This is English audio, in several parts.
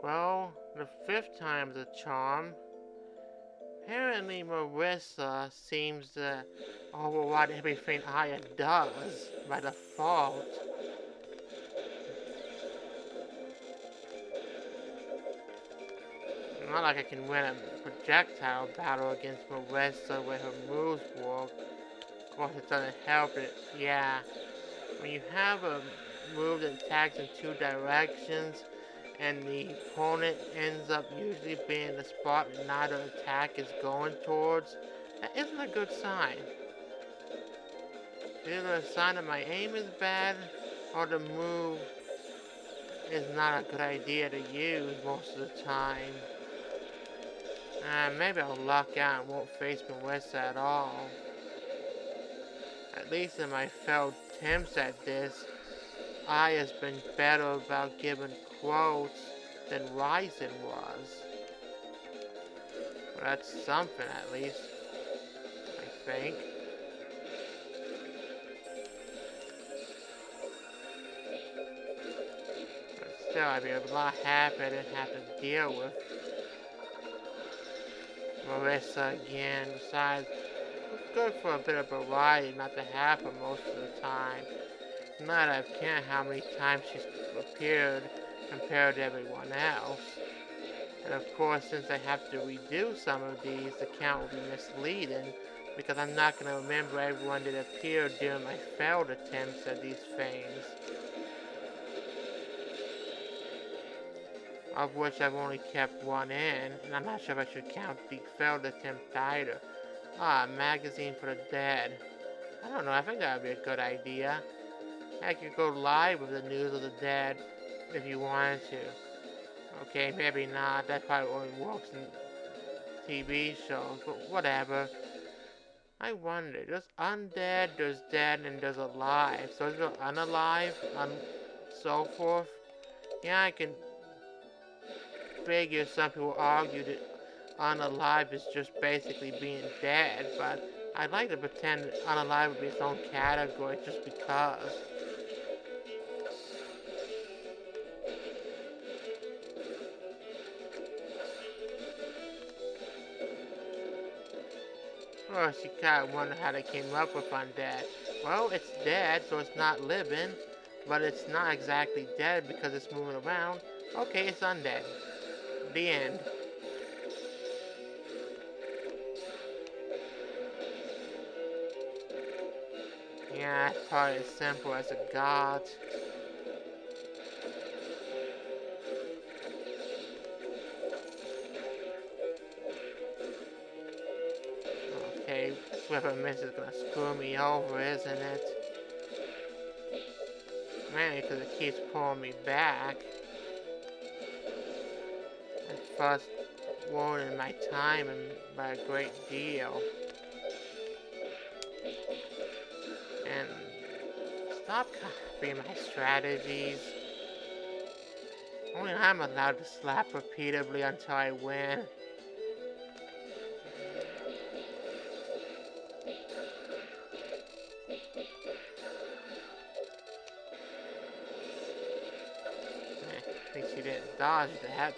Well, the fifth time's a charm. Apparently, Marissa seems to override everything Aya does by default. Not like I can win a projectile battle against Marissa where her moves work. Of course, it doesn't help it. Yeah, when you have a move that attacks in two directions, and the opponent ends up usually being the spot that neither attack is going towards, that isn't a good sign. It's either a sign that my aim is bad, or the move is not a good idea to use most of the time. Maybe I'll luck out and won't face Melissa at all. At least in my failed attempts at this, I has been better about giving quotes than Ryzen was. Well, that's something at least, I think. But still, I'd be a lot happier than have to deal with Marissa again. Besides, it's good for a bit of variety not to have her most of the time. Not that I can't how many times she's appeared compared to everyone else. And of course, since I have to redo some of these, the count will be misleading because I'm not going to remember everyone that appeared during my failed attempts at these things. Of which I've only kept one in, and I'm not sure if I should count the failed attempt either. A magazine for the dead. I don't know, I think that would be a good idea. I could go live with the news of the dead if you wanted to. Okay, maybe not. That probably only works in TV shows, but whatever. I wonder, there's undead, there's dead, and there's alive. So is there unalive, so forth? Yeah, I can figure some people argue that unalive is just basically being dead, but I'd like to pretend that unalive would be its own category just because. First, you kind of wonder how they came up with undead. Well, it's dead, so it's not living, but it's not exactly dead because it's moving around. Okay, it's undead. The end. Yeah, it's probably as simple as a god. Okay, Swiffer Miss is gonna screw me over, isn't it? Mainly because it keeps pulling me back. And first ruining my time and by a great deal. And stop copying my strategies. Only I'm allowed to slap repeatedly until I win. At least you didn't dodge that.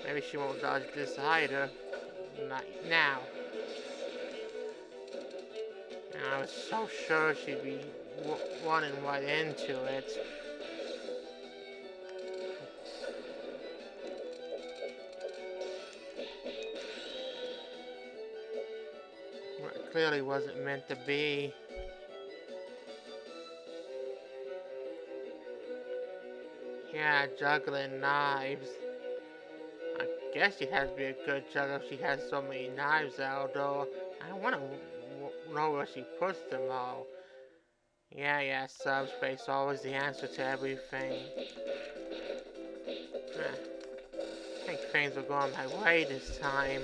Maybe she won't dodge this either. Not now. And I was so sure she'd be running right into it. It clearly wasn't meant to be. Yeah, juggling knives. I guess she has to be a good juggler if she has so many knives out, though. I want to know where she puts them all. Yeah, subspace always the answer to everything. I think things are going my way this time.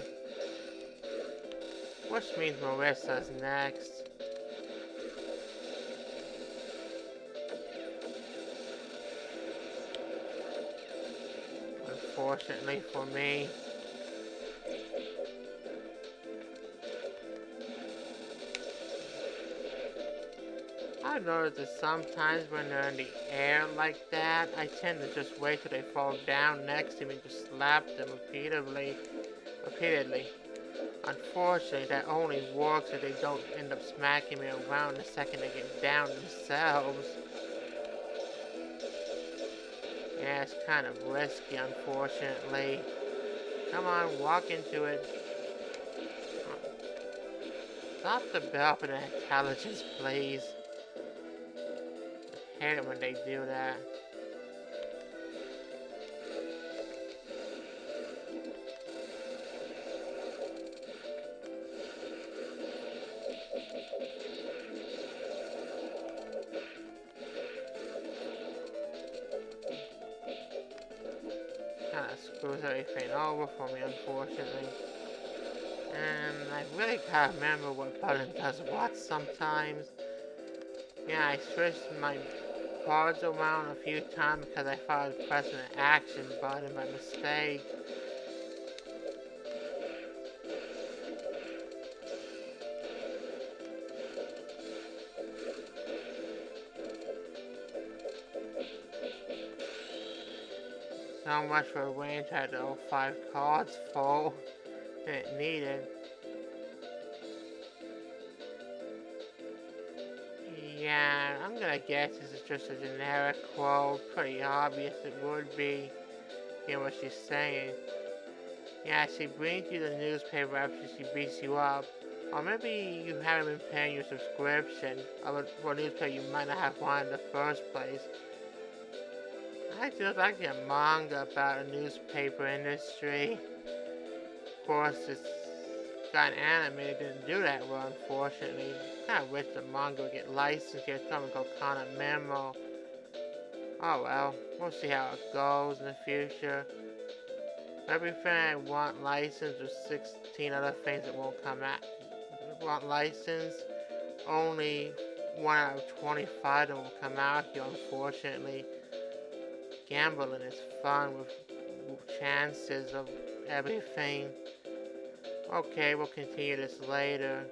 Which means Marissa's next. Unfortunately for me. I'd noticed that sometimes when they're in the air like that, I tend to just wait till they fall down next to me and just slap them repeatedly. Unfortunately, that only works if they don't end up smacking me around the second they get down themselves. Yeah, it's kind of risky, unfortunately. Come on, walk into it. Stop the bell for the intelligence, please. I hate it when they do that. Kind of screws everything over for me, unfortunately. And I really can't remember what button does what sometimes. Yeah, I switched my cards around a few times because I thought I was pressing an action button by mistake. So much for waiting to have all 5 cards full that it needed. Yeah, I'm gonna guess this is just a generic quote. Pretty obvious it would be. You know what she's saying. Yeah, she brings you the newspaper after she beats you up. Or maybe you haven't been paying your subscription for a newspaper you might not have wanted in the first place. I just like a manga about a newspaper industry. Of course, it's got an anime that didn't do that well, unfortunately. I wish the manga would get licensed here, something called Kana Memo. Oh well, we'll see how it goes in the future. Everything I want licensed, there's 16 other things that won't come out. Want licensed, only 1 out of 25 that will come out here, unfortunately. Gambling is fun with chances of everything. Okay, we'll continue this later.